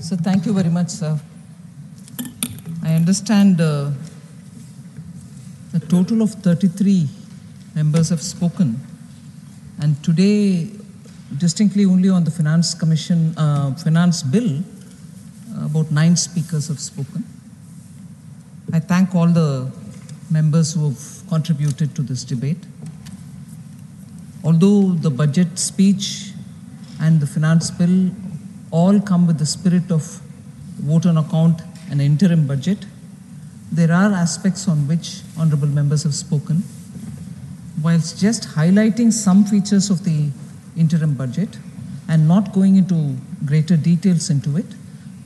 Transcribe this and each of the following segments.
So thank you very much, sir. I understand a total of 33 members have spoken, and today, distinctly only on the Finance Commission, Finance Bill, about 9 speakers have spoken. I thank all the members who have contributed to this debate. Although the budget speech and the finance bill all come with the spirit of vote on account and interim budget, there are aspects on which honorable members have spoken. Whilst just highlighting some features of the interim budget and not going into greater details into it,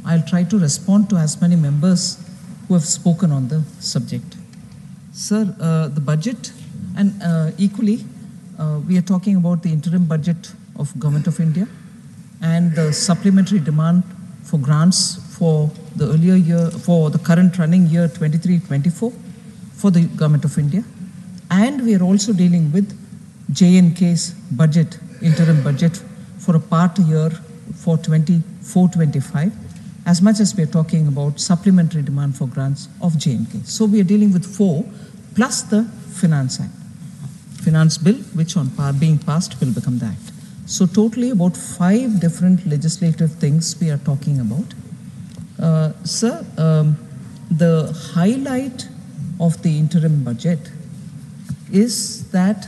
I'll try to respond to as many members who have spoken on the subject. Sir, the budget, and equally, we are talking about the interim budget of Government of India and the supplementary demand for grants for the earlier year, for the current running year 23-24 for the Government of India. And we are also dealing with J&K's budget, interim budget for a part year for 24-25, as much as we are talking about supplementary demand for grants of J&K. So we are dealing with 4 plus the Finance Act. Finance Bill, which on being passed will become the Act. So totally about 5 different legislative things we are talking about. Sir, the highlight of the interim budget is that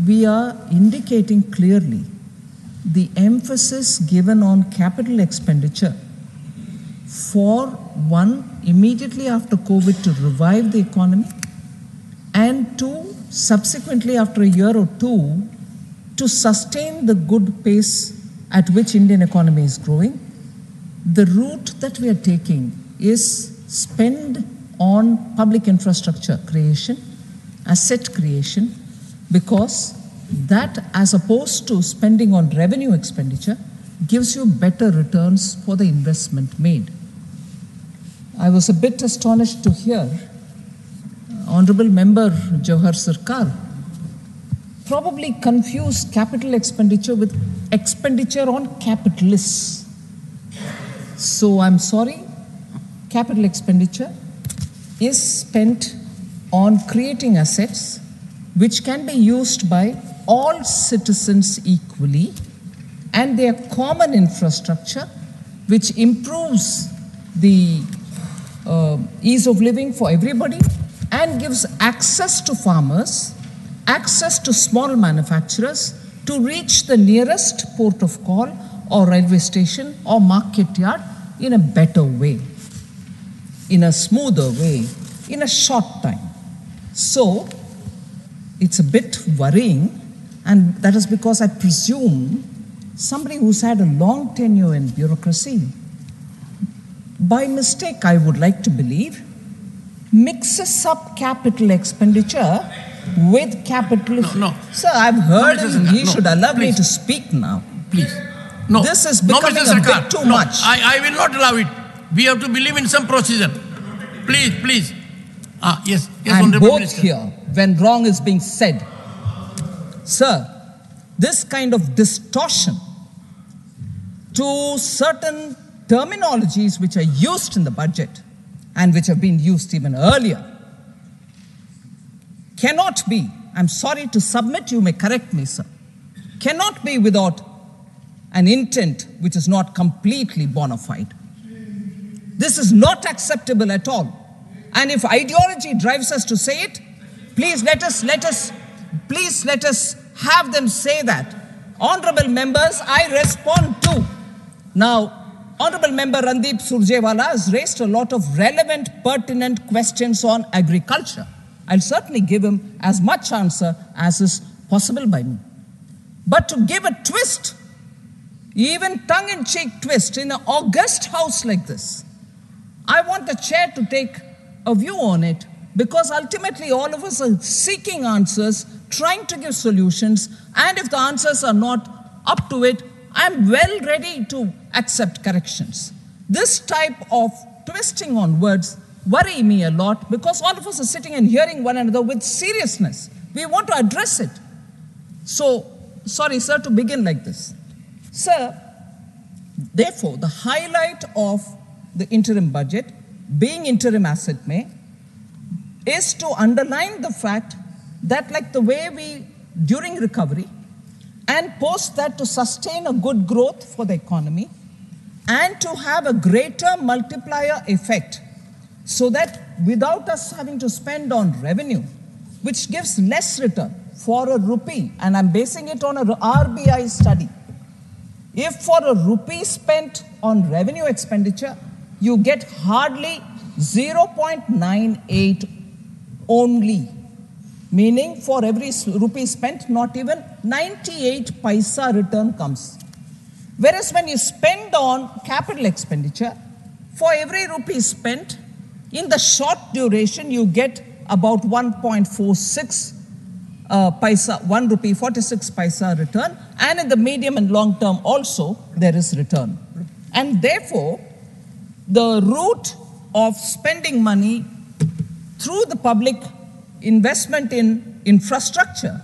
we are indicating clearly the emphasis given on capital expenditure for one, immediately after COVID to revive the economy, and 2, subsequently after a year or 2, to sustain the good pace at which Indian economy is growing. The route that we are taking is spend on public infrastructure creation, asset creation, because that, as opposed to spending on revenue expenditure, gives you better returns for the investment made. I was a bit astonished to hear Honorable Member Jawahar Sarkar probably confused capital expenditure with expenditure on capitalists. So I'm sorry, capital expenditure is spent on creating assets which can be used by all citizens equally, and their common infrastructure which improves the ease of living for everybody and gives access to farmers, access to small manufacturers to reach the nearest port of call or railway station or market yard in a better way, in a smoother way, in a short time. So it's a bit worrying, and that is because I presume somebody who's had a long tenure in bureaucracy, by mistake, I would like to believe, mixes up capital expenditure with capital. No. Sir, I've heard him. He should allow me please. to speak now. Please. No. This is becoming Mr. a bit too much. I will not allow it. We have to believe in some procedure. Please. Yes, I'm Honorable both Minister. here when wrong is being said. Sir, this kind of distortion to certain terminologies which are used in the budget and which have been used even earlier cannot be, I'm sorry to submit, you may correct me, sir, cannot be without an intent which is not completely bona fide. This is not acceptable at all. And if ideology drives us to say it, please let us have them say that. Honorable members, I respond to. Now, Honorable Member Randeep Surjewala has raised a lot of relevant, pertinent questions on agriculture. I'll certainly give him as much answer as is possible by me. But to give a twist, even tongue-in-cheek twist, in an august house like this, I want the chair to take a view on it, because ultimately all of us are seeking answers, trying to give solutions, and if the answers are not up to it, I'm well ready to accept corrections. This type of twisting on words worry me a lot, because all of us are sitting and hearing one another with seriousness. We want to address it. So, sorry, sir, to begin like this. Sir, Therefore, the highlight of the interim budget, being interim as it may, is to underline the fact that, like the way we, during recovery, and post that, to sustain a good growth for the economy and to have a greater multiplier effect, so that without us having to spend on revenue, which gives less return for a rupee, and I'm basing it on a RBI study. If for a rupee spent on revenue expenditure, you get hardly 0.98 only, meaning for every rupee spent, not even 98 paisa return comes. Whereas when you spend on capital expenditure, for every rupee spent, in the short duration, you get about 1.46 paisa, 1 rupee 46 paisa return, and in the medium and long term also there is return. And therefore, the route of spending money through the public investment in infrastructure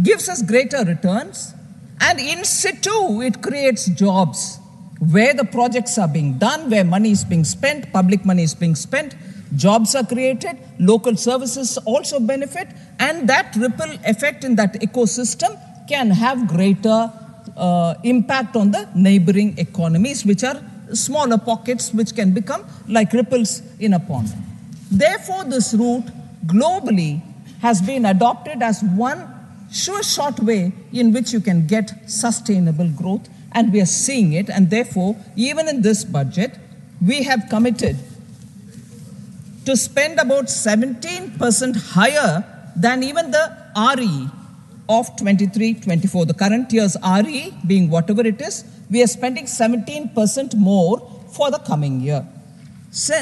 gives us greater returns, and in situ it creates jobs where the projects are being done, where money is being spent, public money is being spent, jobs are created, local services also benefit, and that ripple effect in that ecosystem can have greater impact on the neighboring economies, which are smaller pockets which can become like ripples in a pond. Therefore, this route globally has been adopted as one sure short way in which you can get sustainable growth, and we are seeing it. And therefore, even in this budget, we have committed to spend about 17% higher than even the RE of 23-24. The current year's RE being whatever it is, we are spending 17% more for the coming year.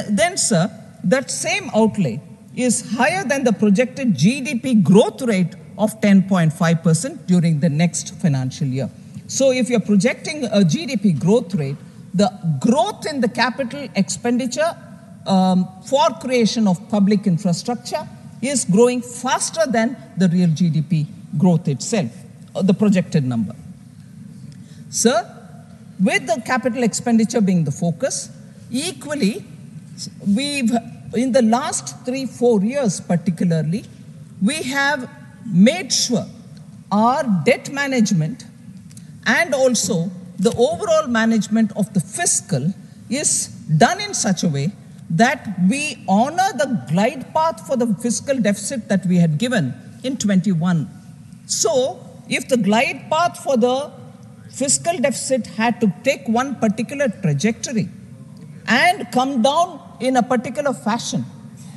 Then, sir, that same outlay is higher than the projected GDP growth rate of 10.5% during the next financial year. So if you're projecting a GDP growth rate, the growth in the capital expenditure for creation of public infrastructure is growing faster than the real GDP growth itself, the projected number. Sir, with the capital expenditure being the focus, equally, we've, in the last 3-4 years particularly, we have made sure our debt management and also the overall management of the fiscal is done in such a way that we honor the glide path for the fiscal deficit that we had given in 21. So, if the glide path for the fiscal deficit had to take one particular trajectory and come down in a particular fashion,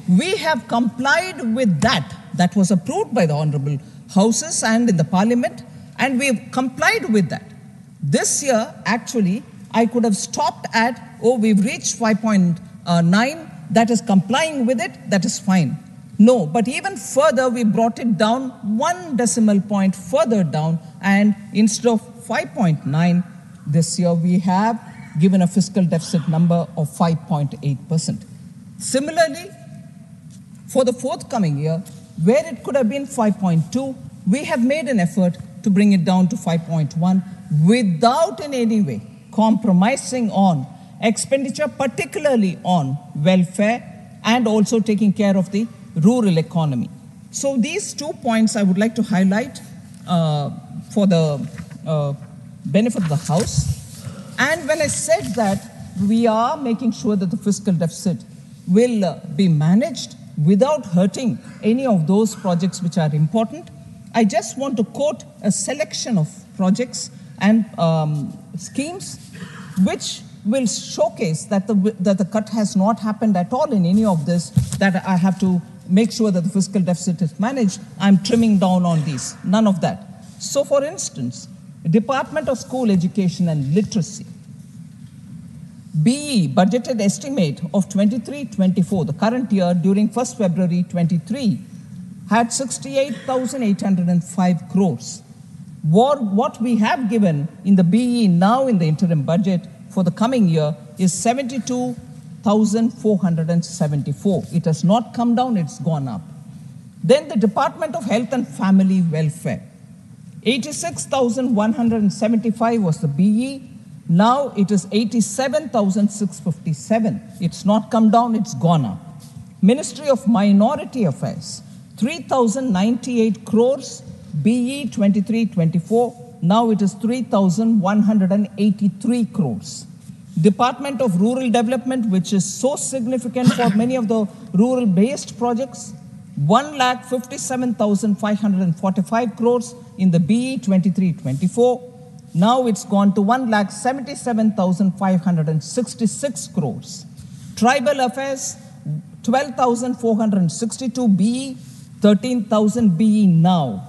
we have complied with that. That was approved by the Honorable Houses and in the Parliament, and we have complied with that. This year, actually, I could have stopped at, oh, we've reached 5.9, that is complying with it, that is fine. No, but even further, we brought it down 1 decimal point further down, and instead of 5.9 this year, we have given a fiscal deficit number of 5.8%. Similarly, for the forthcoming year, where it could have been 5.2, we have made an effort to bring it down to 5.1 without in any way compromising on expenditure, particularly on welfare and also taking care of the rural economy. So these 2 points I would like to highlight for the benefit of the House. And when I said that we are making sure that the fiscal deficit will be managed without hurting any of those projects which are important, I just want to quote a selection of projects and schemes which will showcase that the cut has not happened at all in any of this, that I have to make sure that the fiscal deficit is managed. I'm trimming down on these. None of that. So, for instance, Department of School Education and Literacy, BE budgeted estimate of 23-24, the current year during 1st February 23, had 68,805 crores. What we have given in the BE now in the interim budget for the coming year is 72,474. It has not come down, it's gone up. Then the Department of Health and Family Welfare, 86,175 was the BE, Now it is 87,657. It's not come down, it's gone up. Ministry of Minority Affairs, 3,098 crores, BE 23-24. Now it is 3,183 crores. Department of Rural Development, which is so significant for many of the rural-based projects, 1,57,545 crores in the BE 23-24. Now it's gone to 1,77,566 crores. Tribal Affairs, 12,462 BE, 13,000 BE now.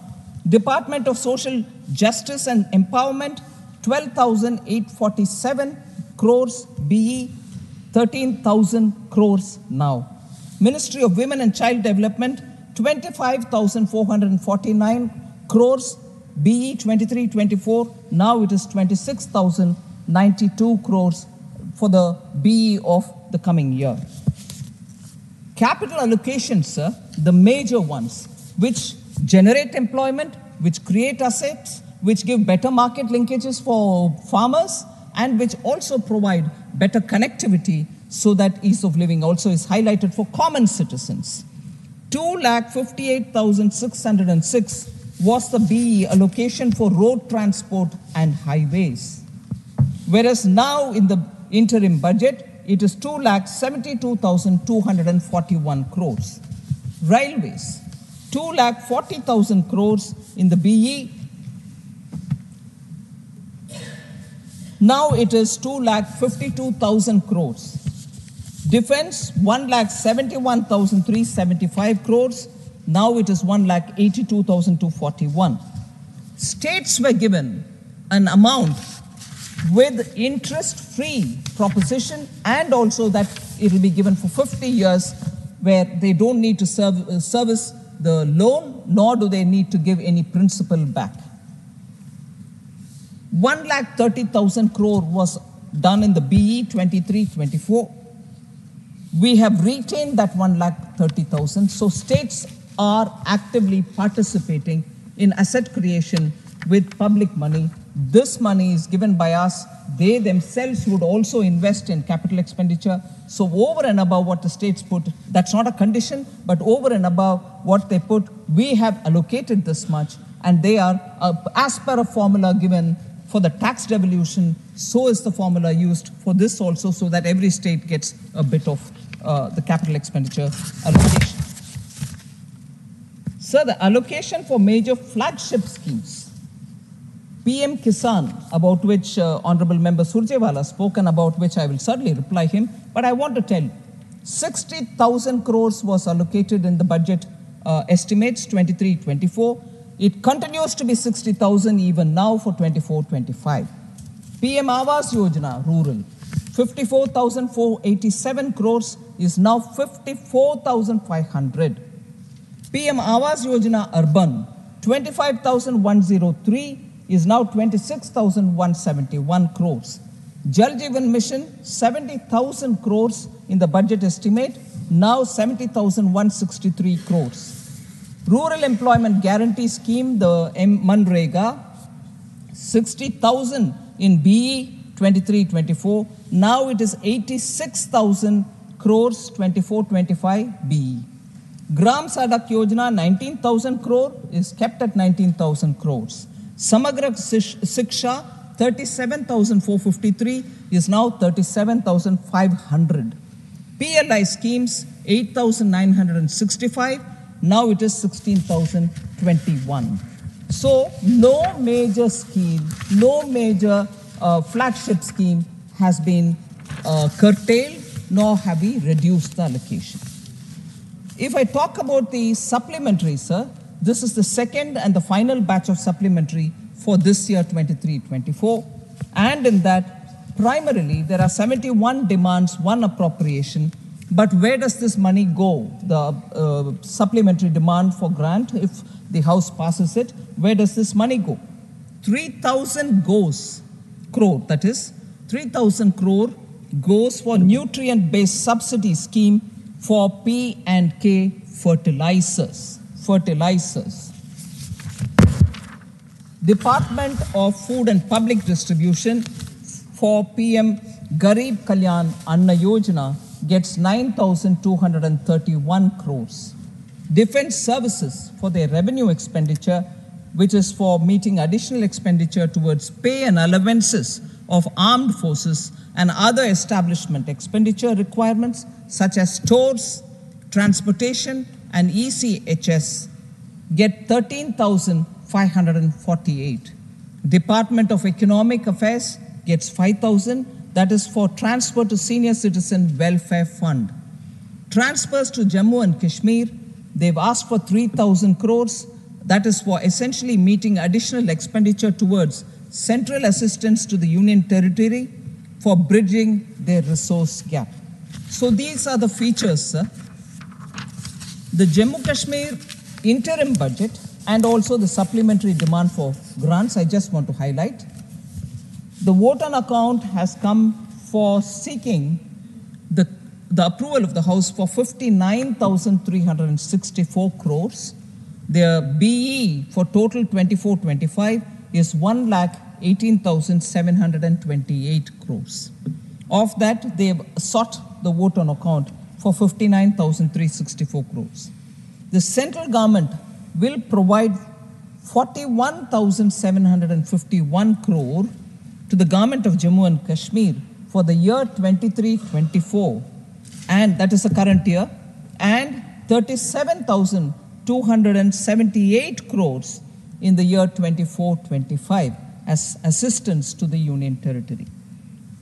Department of Social Justice and Empowerment, 12,847 crores BE, 13,000 crores now. Ministry of Women and Child Development, 25,449 crores BE 23-24. Now it is 26,092 crores for the BE of the coming year. Capital allocations, sir, the major ones, which generate employment, which create assets, which give better market linkages for farmers, and which also provide better connectivity so that ease of living also is highlighted for common citizens. 2,58,606 was the BE allocation for road transport and highways. Whereas now in the interim budget, it is 2,72,241 crores. Railways, 2,40,000 crores in the BE. Now it is 2,52,000 crores. Defense, 1,71,375 crores. Now it is 1,82,241. States were given an amount with interest-free proposition, and also that it will be given for 50 years, where they don't need to service the loan, nor do they need to give any principal back. 1,30,000 crore was done in the BE 23-24. We have retained that 1,30,000. So states are actively participating in asset creation with public money. This money is given by us. They themselves would also invest in capital expenditure. So over and above what the states put, that's not a condition, but over and above what they put, we have allocated this much, and they are, as per a formula given for the tax devolution, so is the formula used for this also, so that every state gets a bit of the capital expenditure allocation. So the allocation for major flagship schemes, PM Kisan, about which Honorable Member Surjewala spoke, and about which I will certainly reply him, but I want to tell you, 60,000 crores was allocated in the budget estimates 23-24. It continues to be 60,000 even now for 24-25. PM Awas Yojana, rural, 54,487 crores is now 54,500. PM Awas Yojana urban, 25,103 is now 26,171 crores. Jal Jeevan Mission, 70,000 crores in the budget estimate, now 70,163 crores. Rural Employment Guarantee Scheme, the MNREGA, 60,000 in BE 23-24. Now it is 86,000 crores 24-25 BE. Gram Sadak Yojana, 19,000 crore is kept at 19,000 crores. Samagra Shiksha, 37,453 is now 37,500. PLI schemes, 8,965. Now it is 16,021. So no major scheme, no major flagship scheme has been curtailed, nor have we reduced the allocation. If I talk about the supplementary, sir, this is the second and the final batch of supplementary for this year 23-24. And in that, primarily, there are 71 demands, 1 appropriation. But where does this money go? The supplementary demand for grant, if the House passes it, where does this money go? 3,000 crore, that is, 3,000 crore goes for nutrient-based subsidy scheme for P&K fertilizers. Department of Food and Public Distribution, for PM Garib Kalyan Anna Yojana gets 9,231 crores. Defense Services for their revenue expenditure, which is for meeting additional expenditure towards pay and allowances of armed forces and other establishment expenditure requirements such as stores, transportation, and ECHS, get 13,548. Department of Economic Affairs gets 5,000, that is for transfer to Senior Citizen Welfare Fund. Transfers to Jammu and Kashmir, they've asked for 3,000 crores, that is for essentially meeting additional expenditure towards central assistance to the Union Territory for bridging their resource gap. So these are the features, sir. The Jammu Kashmir interim budget and also the supplementary demand for grants, I just want to highlight. The vote on account has come for seeking the approval of the House for 59,364 crores. Their BE for total 24-25 is 1,18,728 crores. Of that, they have sought the vote on account for 59,364 crores. The central government will provide 41,751 crore to the government of Jammu and Kashmir for the year 23-24, and that is the current year, and 37,278 crores in the year 24-25 as assistance to the Union Territory.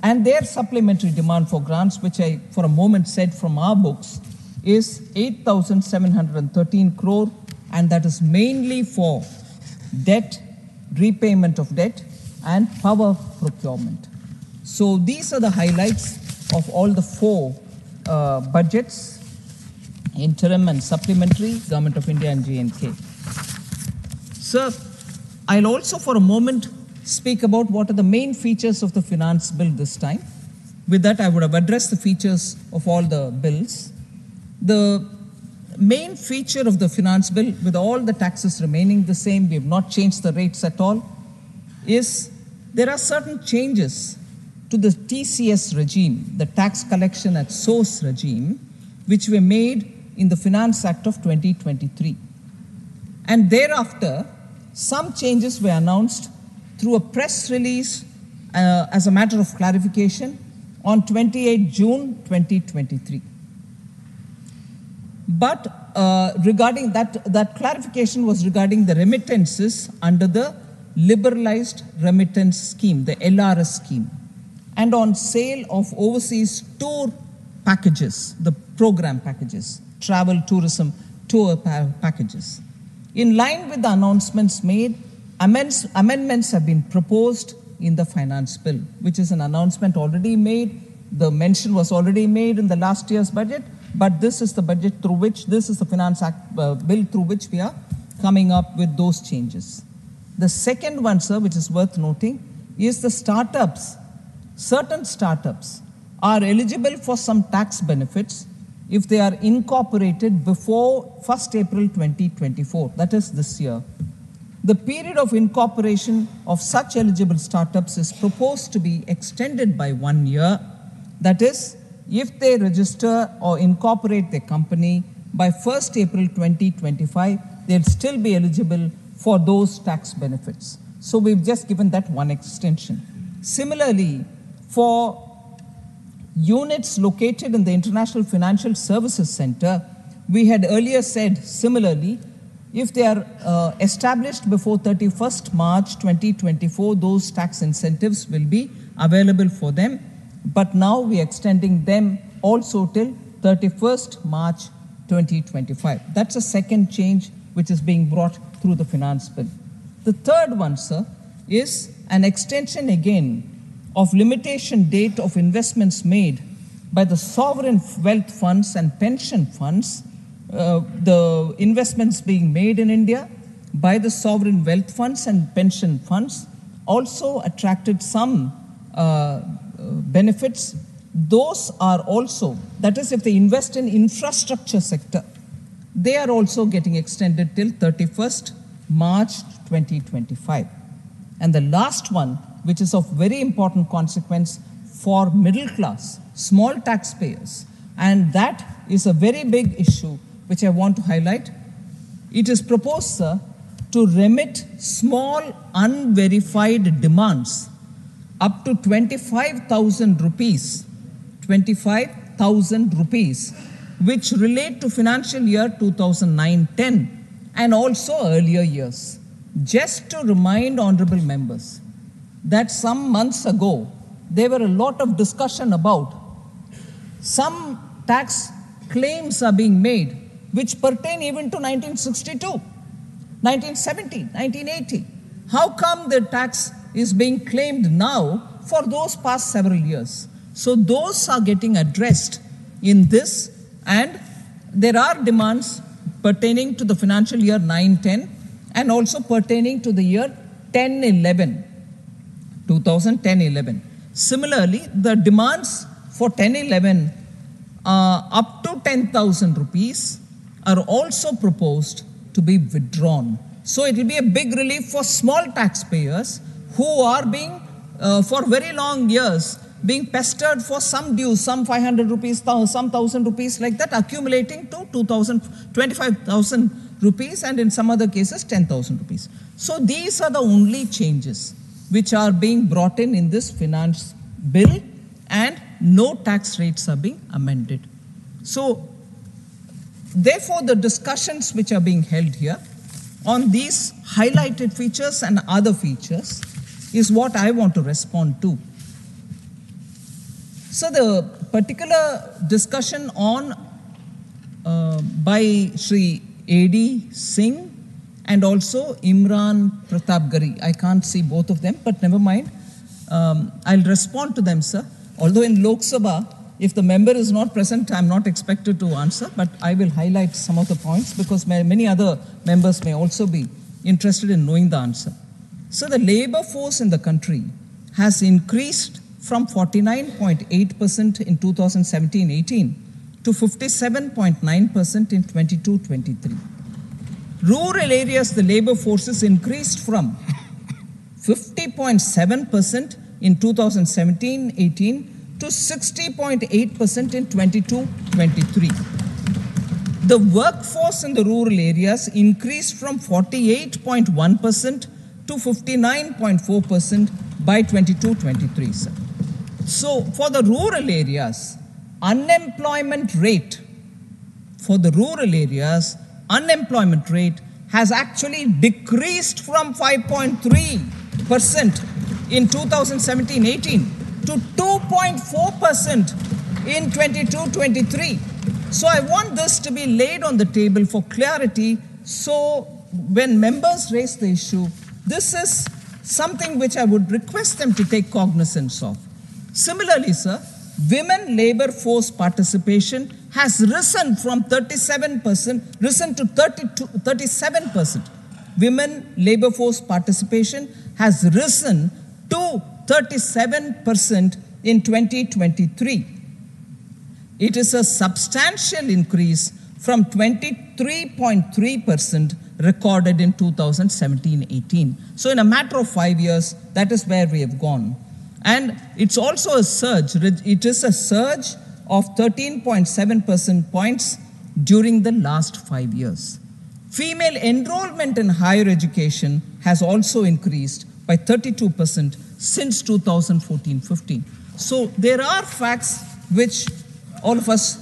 And their supplementary demand for grants, which I for a moment said from our books, is 8,713 crore, and that is mainly for debt, repayment of debt, and power procurement. So these are the highlights of all the four budgets, interim and supplementary, Government of India and J&K. Sir, I'll also for a moment speak about what are the main features of the finance bill this time. With that, I would have addressed the features of all the bills. The main feature of the finance bill, with all the taxes remaining the same, we have not changed the rates at all, is there are certain changes to the TCS regime, the tax collection at source regime, which were made in the Finance Act of 2023. And thereafter, some changes were announced through a press release as a matter of clarification on 28 June 2023. But regarding that clarification was regarding the remittances under the liberalized remittance scheme, the LRS scheme, and on sale of overseas tour packages, the program packages, travel, tourism, tour packages. In line with the announcements made, amendments have been proposed in the finance bill, which is an announcement already made. The mention was already made in the last year's budget, but this is the budget through which, this is the Finance Act bill through which we are coming up with those changes. The second one, sir, which is worth noting, is the startups. Certain startups are eligible for some tax benefits if they are incorporated before 1st April 2024, that is this year. The period of incorporation of such eligible startups is proposed to be extended by 1 year. That is, if they register or incorporate their company by 1st April 2025, they'll still be eligible for those tax benefits. So we've just given that one extension. Similarly, for units located in the International Financial Services Center, we had earlier said similarly, if they are established before 31st March 2024, those tax incentives will be available for them. But now we are extending them also till 31st March 2025. That's a second change which is being brought through the finance bill. The third one, sir, is an extension again of limitation date of investments made by the sovereign wealth funds and pension funds, the investments being made in India by the sovereign wealth funds and pension funds also attracted some benefits. Those are also, that is, if they invest in infrastructure sector, they are also getting extended till 31st March 2025. And the last one which is of very important consequence for middle class, small taxpayers. And that is a very big issue which I want to highlight. It is proposed, sir, to remit small unverified demands up to 25,000 rupees, 25,000 rupees, which relate to financial year 2009-10 and also earlier years. Just to remind honorable members that some months ago, there were a lot of discussion about some tax claims are being made which pertain even to 1962, 1970, 1980. How come the tax is being claimed now for those past several years? So those are getting addressed in this, and there are demands pertaining to the financial year 9-10 and also pertaining to the year 10-11, 2010-11. Similarly, the demands for 10-11 up to 10,000 rupees are also proposed to be withdrawn. So it will be a big relief for small taxpayers who are being, for very long years, being pestered for some dues, some 500 rupees, some 1,000 rupees like that, accumulating to 25,000 rupees and in some other cases 10,000 rupees. So these are the only changes which are being brought in this finance bill, and no tax rates are being amended. So therefore the discussions which are being held here on these highlighted features and other features is what I want to respond to. So the particular discussion on by Shri A.D. Singh and also Imran Pratapgarhi. I can't see both of them, but never mind. I'll respond to them, sir. Although in Lok Sabha, if the member is not present, I'm not expected to answer, but I will highlight some of the points because many other members may also be interested in knowing the answer. So the labor force in the country has increased from 49.8% in 2017-18 to 57.9% in 22-23. Rural areas, the labor forces increased from 50.7% in 2017-18 to 60.8% in 22-23. The workforce in the rural areas increased from 48.1% to 59.4% by 22-23, sir. So for the rural areas, unemployment rate has actually decreased from 5.3% in 2017-18 to 2.4% in 22-23. So I want this to be laid on the table for clarity, so when members raise the issue, this is something which I would request them to take cognizance of. Similarly, sir, women labor force participation has risen from 37% to 37%. Women labor force participation has risen to 37% in 2023. It is a substantial increase from 23.3% recorded in 2017-18. So in a matter of 5 years, that is where we have gone. And it's also a surge. It is a surge of 13.7% points during the last 5 years. Female enrollment in higher education has also increased by 32% since 2014-15. So there are facts which all of us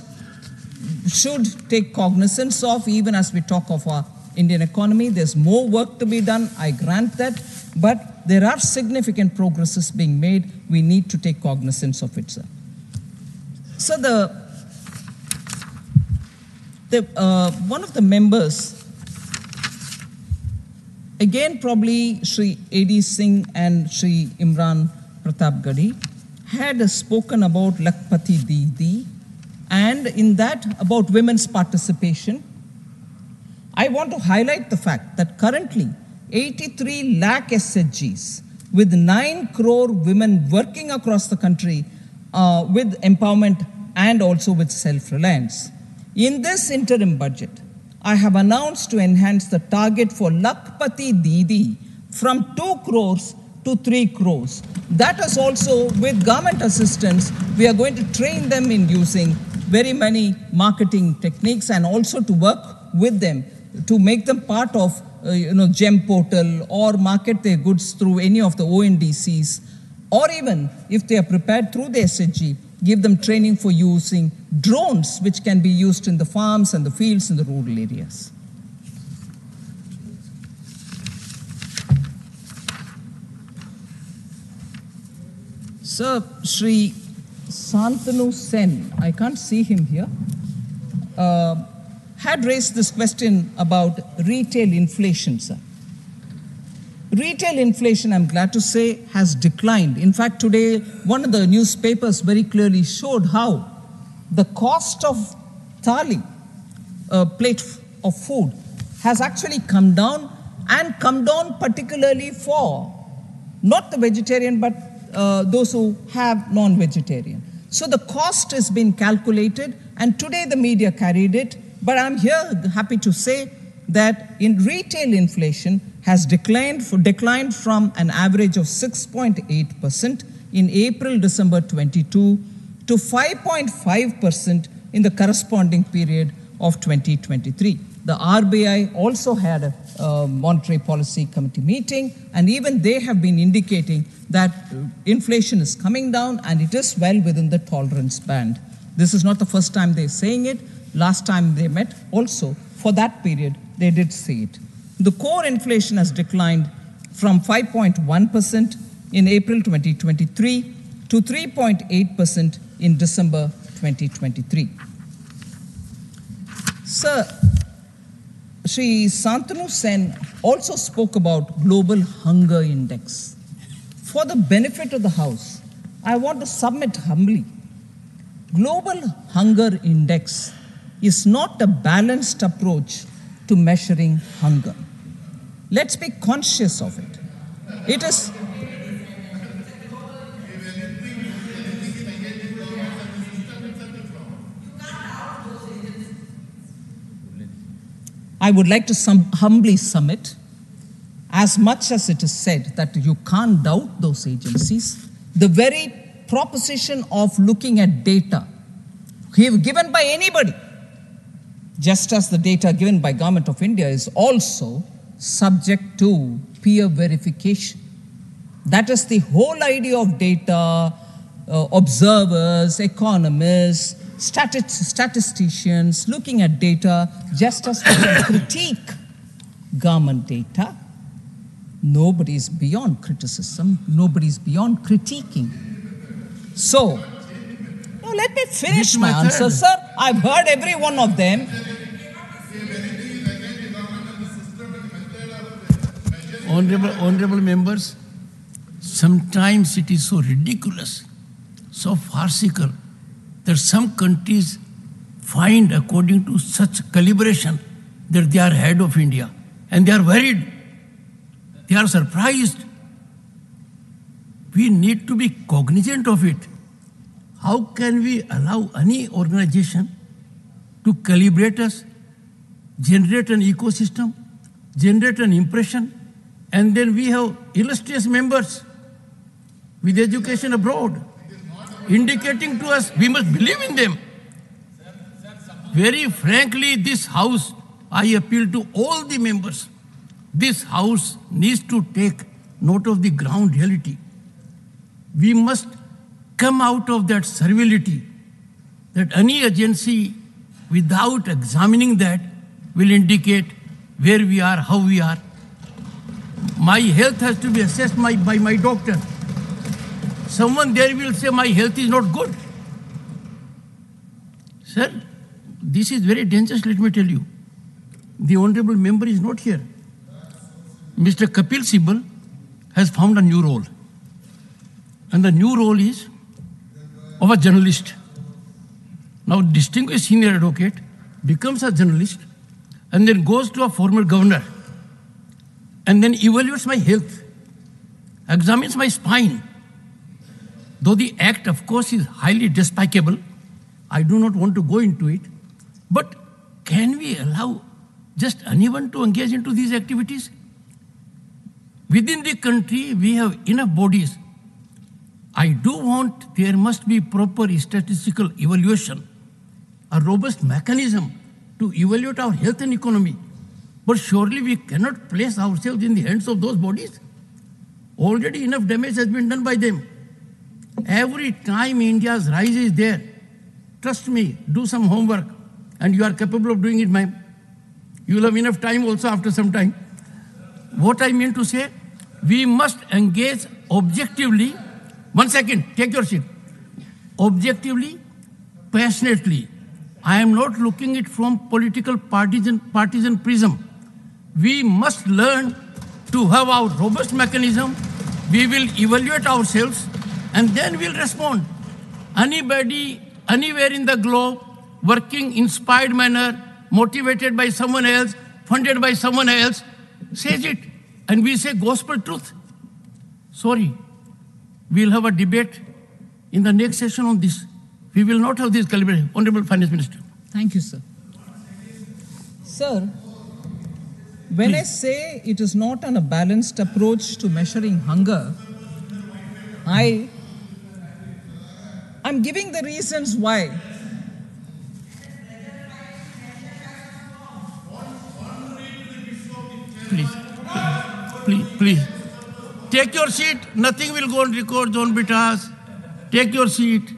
should take cognizance of even as we talk of our Indian economy. There's more work to be done, I grant that, but there are significant progresses being made. We need to take cognizance of it, sir. So one of the members, again probably Shri A.D. Singh and Shri Imran Pratapgarhi, had spoken about Lakpati Didi, and in that about women's participation. I want to highlight the fact that currently 83 lakh SHGs with 9 crore women working across the country with empowerment and also with self-reliance. In this interim budget, I have announced to enhance the target for Lakpati Didi from 2 crores to 3 crores. That is also with government assistance. We are going to train them in using very many marketing techniques and also to work with them to make them part of GEM portal or market their goods through any of the ONDCs, or even if they are prepared through the SHG, give them training for using drones which can be used in the farms and the fields in the rural areas. Sir, Sri Santanu Sen, I can't see him here, had raised this question about retail inflation, sir. Retail inflation, I'm glad to say, has declined. In fact, today, one of the newspapers very clearly showed how the cost of thali, a plate of food, has actually come down, and come down particularly for not the vegetarian, but those who have non-vegetarian. So the cost has been calculated, and today the media carried it, but I'm here happy to say that in retail inflation has declined from an average of 6.8% in April-December 22 to 5.5% in the corresponding period of 2023. The RBI also had a monetary policy committee meeting, and even they have been indicating that inflation is coming down and it is well within the tolerance band. This is not the first time they're saying it. Last time they met also, for that period, they did say it. The core inflation has declined from 5.1% in April 2023 to 3.8% in December 2023. Sir, Sri Santanu Sen also spoke about Global Hunger Index. For the benefit of the House, I want to submit humbly. Global Hunger Index is not a balanced approach to measuring hunger. Let's be conscious of it. It is. I would like to humbly submit, as much as it is said that you can't doubt those agencies, the very proposition of looking at data given by anybody, just as the data given by Government of India is also subject to peer verification. That is the whole idea of data, observers, economists, statisticians looking at data, just as they can critique government data. Nobody is beyond criticism. Nobody is beyond critiquing. So, now let me finish my answer, sir. I've heard every one of them. Honorable members, sometimes it is so ridiculous, so farcical, that some countries find, according to such calibration, that they are ahead of India. And they are worried. They are surprised. We need to be cognizant of it. How can we allow any organization to calibrate us, generate an ecosystem, generate an impression, and then we have illustrious members with education abroad, indicating to us we must believe in them. Very frankly, this House, I appeal to all the members, this House needs to take note of the ground reality. We must come out of that servility that any agency, without examining that, will indicate where we are, how we are. My health has to be assessed by my doctor. Someone there will say my health is not good. Sir, this is very dangerous, let me tell you. The honorable member is not here. Mr. Kapil Sibal has found a new role. And the new role is of a journalist. Now, distinguished senior advocate becomes a journalist and then goes to a former governor and then evaluates my health, examines my spine. Though the act, of course, is highly despicable, I do not want to go into it, but can we allow just anyone to engage into these activities? Within the country, we have enough bodies. I do want there must be proper statistical evaluation, a robust mechanism to evaluate our health and economy. But surely we cannot place ourselves in the hands of those bodies. Already enough damage has been done by them. Every time India's rise is there, trust me, do some homework, and you are capable of doing it, ma'am. You will have enough time also after some time. What I mean to say, we must engage objectively. 1 second, take your seat. Objectively, passionately. I am not looking at it from political partisan prism. We must learn to have our robust mechanism. We will evaluate ourselves and then we'll respond. Anybody, anywhere in the globe, working inspired manner, motivated by someone else, funded by someone else, says it. And we say gospel truth. Sorry, we'll have a debate in the next session on this. We will not have this caliber. Honorable Finance Minister. Thank you, sir. Sir, when I say it is not a balanced approach to measuring hunger, I'm giving the reasons why. Please. Take your seat. Nothing will go on record, John Bitas. Take your seat.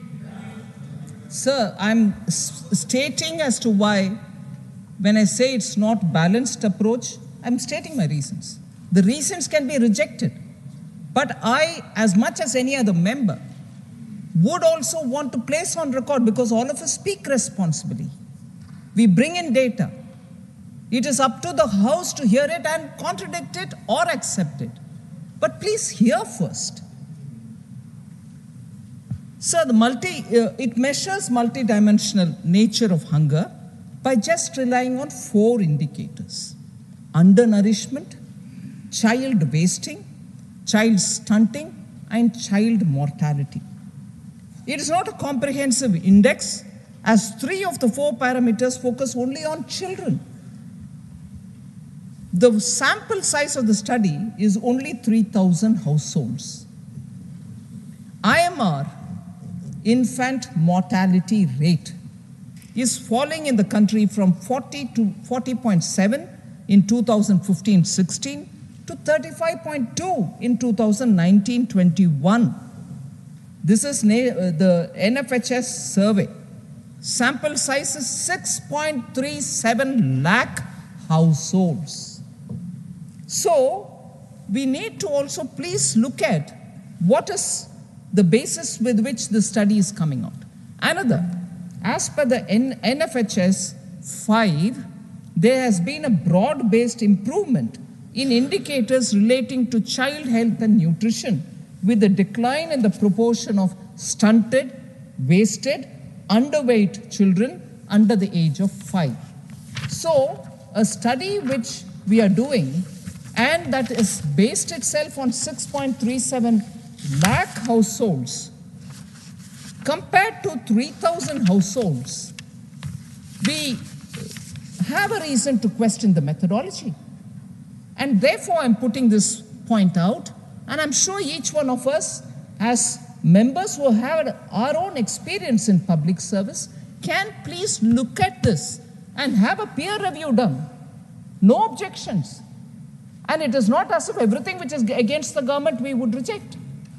Sir, I'm stating as to why, when I say it's not balanced approach, I'm stating my reasons. The reasons can be rejected. But I, as much as any other member, would also want to place on record, because all of us speak responsibly. We bring in data. It is up to the House to hear it and contradict it or accept it. But please hear first. Sir, it measures multidimensional nature of hunger by just relying on 4 indicators: undernourishment, child wasting, child stunting, and child mortality. It is not a comprehensive index, as 3 of the 4 parameters focus only on children. The sample size of the study is only 3,000 households. IMR, infant mortality rate, is falling in the country from 40 to 40.7 in 2015-16 to 35.2 in 2019-21. This is the NFHS survey. Sample size is 6.37 lakh households. So we need to also please look at what is the basis with which the study is coming out. Another, as per the NFHS 5, there has been a broad-based improvement in indicators relating to child health and nutrition, with a decline in the proportion of stunted, wasted, underweight children under the age of 5. So a study which we are doing, and that is based itself on 6.37 lakh households, compared to 3,000 households, we have a reason to question the methodology. And therefore, I'm putting this point out, and I'm sure each one of us, as members who have our own experience in public service, can please look at this and have a peer review done. No objections. And it is not as if everything which is against the government we would reject.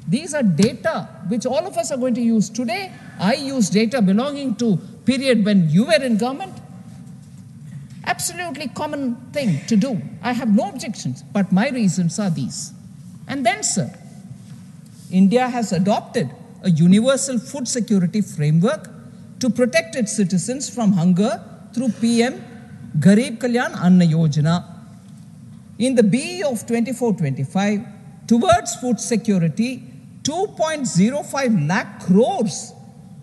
These are data which all of us are going to use today. I use data belonging to period when you were in government. Absolutely common thing to do. I have no objections, but my reasons are these. And then, sir, India has adopted a universal food security framework to protect its citizens from hunger through PM Garib Kalyan Anna Yojana. In the BE of 24-25, towards food security, 2.05 lakh crores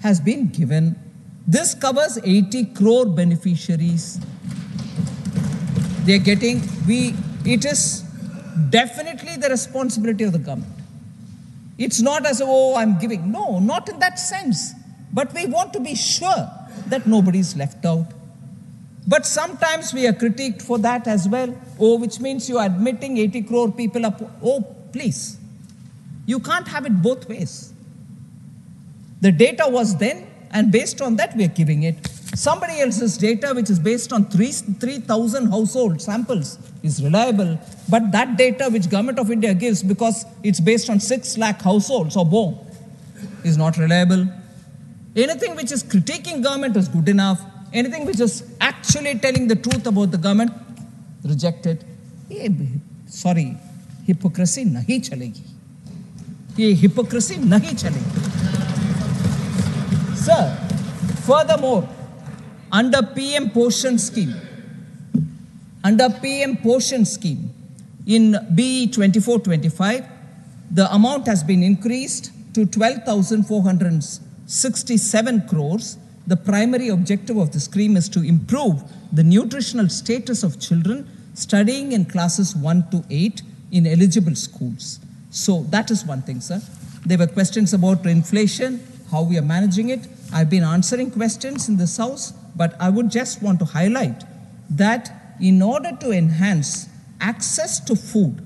has been given. This covers 80 crore beneficiaries. They're getting, it is definitely the responsibility of the government. It's not as, oh, I'm giving. No, not in that sense. But we want to be sure that nobody's left out. But sometimes we are critiqued for that as well. Oh, which means you are admitting 80 crore people are poor. Oh, please. You can't have it both ways. The data was then, and based on that we are giving it. Somebody else's data, which is based on 3,000 household samples, is reliable. But that data which Government of India gives, because it's based on 6 lakh households or more, is not reliable. Anything which is critiquing government is good enough. Anything which is actually telling the truth about the government, rejected. Sorry, hypocrisy nahi chalegi. Ye hypocrisy nahi chalegi. Sir, furthermore, under PM Poshan scheme, in BE 24-25, the amount has been increased to 12,467 crores. The primary objective of the scheme is to improve the nutritional status of children studying in classes 1 to 8 in eligible schools. So that is one thing, sir. There were questions about inflation, how we are managing it. I've been answering questions in this house, but I would just want to highlight that in order to enhance access to food,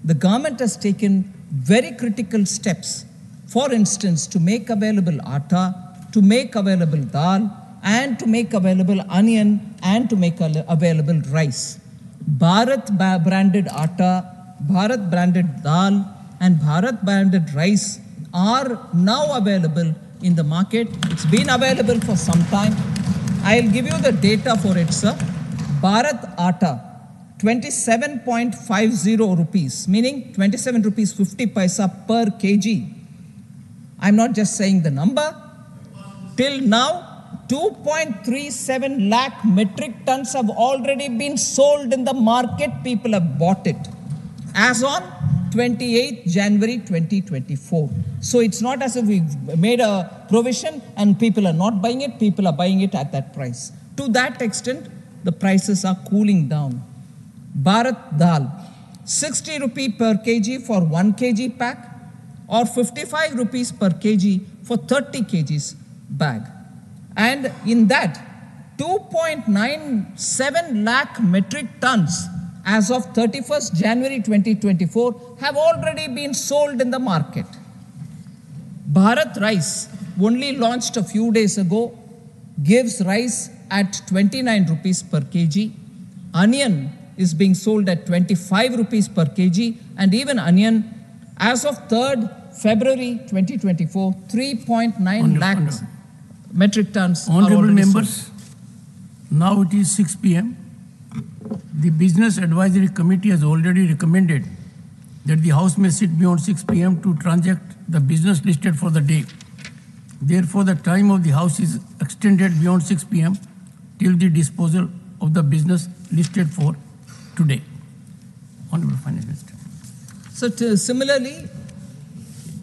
the government has taken very critical steps. For instance, to make available atta, to make available dal, and to make available onion, and to make available rice. Bharat branded atta, Bharat branded dal, and Bharat branded rice are now available in the market. It's been available for some time. I'll give you the data for it, sir. Bharat atta, 27.50 rupees, meaning 27 rupees 50 paisa per kg. I'm not just saying the number. Till now, 2.37 lakh metric tons have already been sold in the market. People have bought it as on 28th January 2024. So it's not as if we've made a provision and people are not buying it. People are buying it at that price. To that extent, the prices are cooling down. Bharat dal, 60 rupee per kg for 1 kg pack, or 55 rupees per kg for 30 kgs bag. And in that, 2.97 lakh metric tons as of 31st January 2024 have already been sold in the market. Bharat rice, only launched a few days ago, gives rice at 29 rupees per kg. Onion is being sold at 25 rupees per kg, and even onion, as of 3rd February 2024, 3.9 lakhs metric tons. Honorable members, now it is 6 p.m. The Business Advisory Committee has already recommended that the House may sit beyond 6 p.m. to transact the business listed for the day. Therefore, the time of the House is extended beyond 6 p.m. till the disposal of the business listed for today. Honorable Finance Minister. So similarly,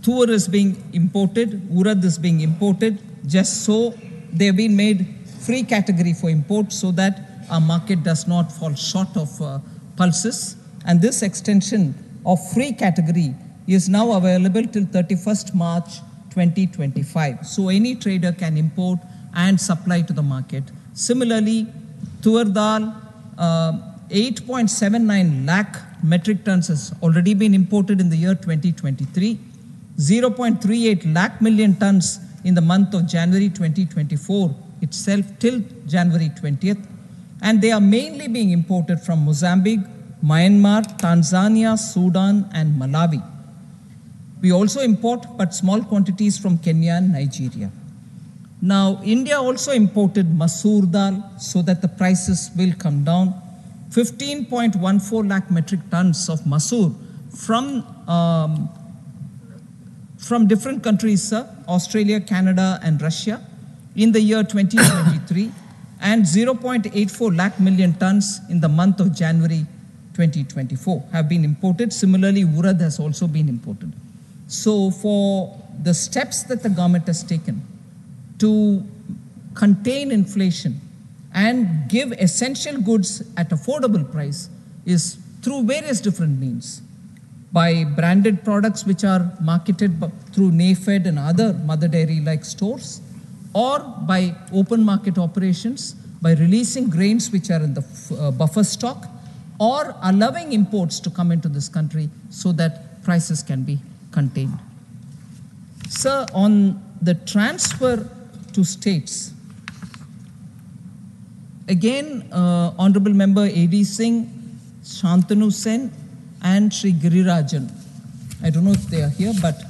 tur is being imported, urad is being imported, just so they have been made free category for import so that our market does not fall short of pulses. And this extension of free category is now available till 31st March 2025. So any trader can import and supply to the market. Similarly, tur dal, 8.79 lakh metric tons has already been imported in the year 2023, 0.38 lakh million tons in the month of January 2024 itself till January 20th. And they are mainly being imported from Mozambique, Myanmar, Tanzania, Sudan, and Malawi. We also import, but small quantities, from Kenya and Nigeria. Now, India also imported masoor dal so that the prices will come down. 15.14 lakh metric tons of masoor from different countries, sir, Australia, Canada, and Russia, in the year 2023, and 0.84 lakh million tons in the month of January 2024 have been imported. Similarly, urad has also been imported. So for the steps that the government has taken to contain inflation and give essential goods at affordable price is through various different means. By branded products which are marketed through NAFED and other mother dairy like stores, or by open market operations by releasing grains which are in the buffer stock or allowing imports to come into this country so that prices can be contained. Sir, on the transfer to states, again, Honorable Member A.D. Singh, Shantanu Sen, and Sri Girirajan, I don't know if they are here, but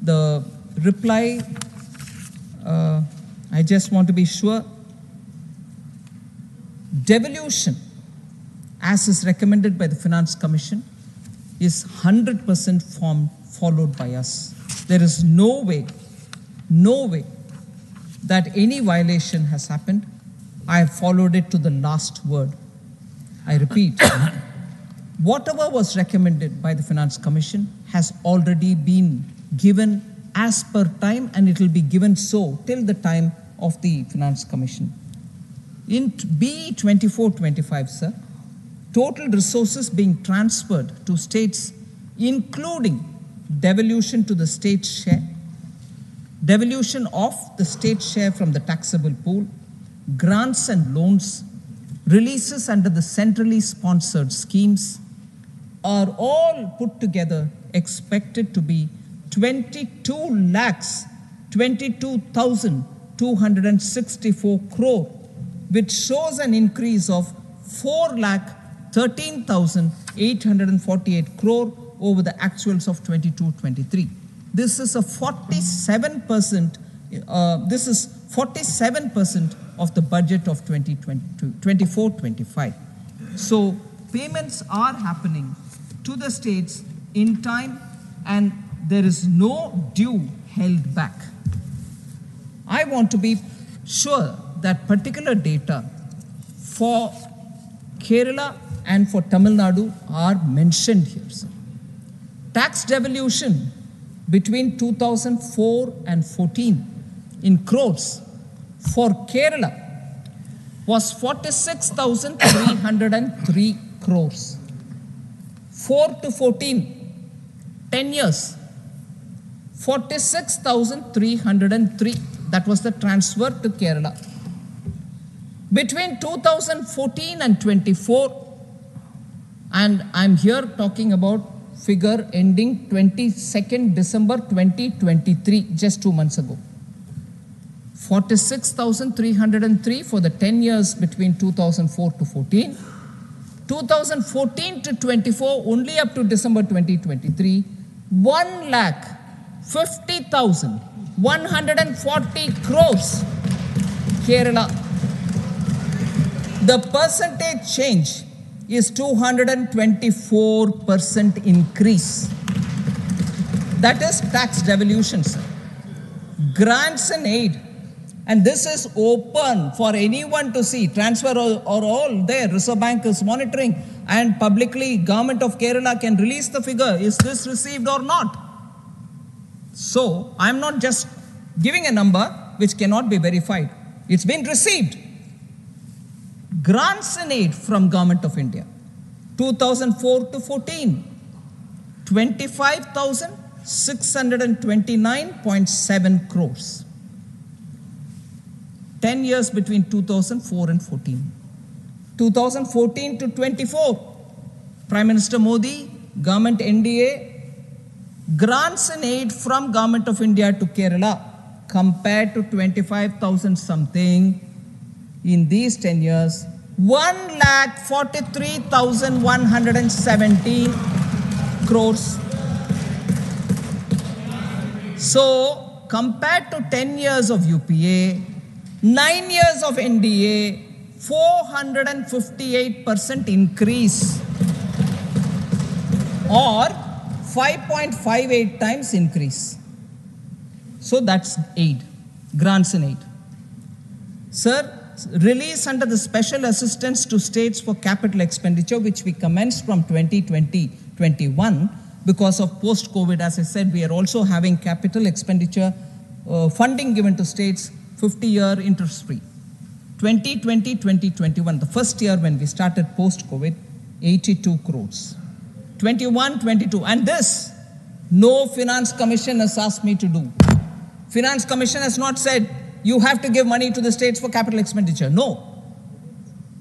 the reply, I just want to be sure. Devolution, as is recommended by the Finance Commission, is 100% followed by us. There is no way that any violation has happened. I have followed it to the last word. I repeat, whatever was recommended by the Finance Commission has already been given as per time, and it will be given so till the time of the Finance Commission. In BE 24-25, sir, total resources being transferred to states, including devolution to the state share, devolution of the state share from the taxable pool, grants and loans, releases under the centrally sponsored schemes, are all put together expected to be 22,264 crore, which shows an increase of 4,13,848 crore over the actuals of 22-23. This is a 47%. This is 47% of the budget of 24-25. So payments are happening to the states in time, and there is no due held back. I want to be sure that particular data for Kerala and for Tamil Nadu are mentioned here, sir. Tax devolution between 2004 and 14 in crores for Kerala was 46,303 crores. 4 to 14, 10 years, 46,303. That was the transfer to Kerala. Between 2014 and 24, and I'm here talking about figure ending 22nd December 2023, just 2 months ago. 46,303 for the 10 years between 2004 to 14. 2014 to 24, only up to December 2023, 1,50,140 crores. Kerala. The percentage change is 224% increase. That is tax devolution, sir. Grants and aid. And this is open for anyone to see. Transfer or all there. Reserve Bank is monitoring, and publicly Government of Kerala can release the figure. Is this received or not? So I'm not just giving a number which cannot be verified. It's been received. Grants and aid from Government of India. 2004 to 14. 25,629.7 crores. 10 years between 2004 and 14. 2014 to 24, Prime Minister Modi, Government NDA, grants and aid from Government of India to Kerala compared to 25,000 something in these 10 years, 1,43,117 crores. So compared to 10 years of UPA, 9 years of NDA, 458% increase, or 5.58 times increase. So that's aid, grants and aid. Sir, release under the special assistance to states for capital expenditure, which we commenced from 2020-21 because of post-COVID. As I said, we are also having capital expenditure funding given to states, 50-year interest-free. 2020-2021, the first year when we started post-COVID, 82 crores. 21-22, and this, no Finance Commission has asked me to do. Finance Commission has not said, you have to give money to the states for capital expenditure. No.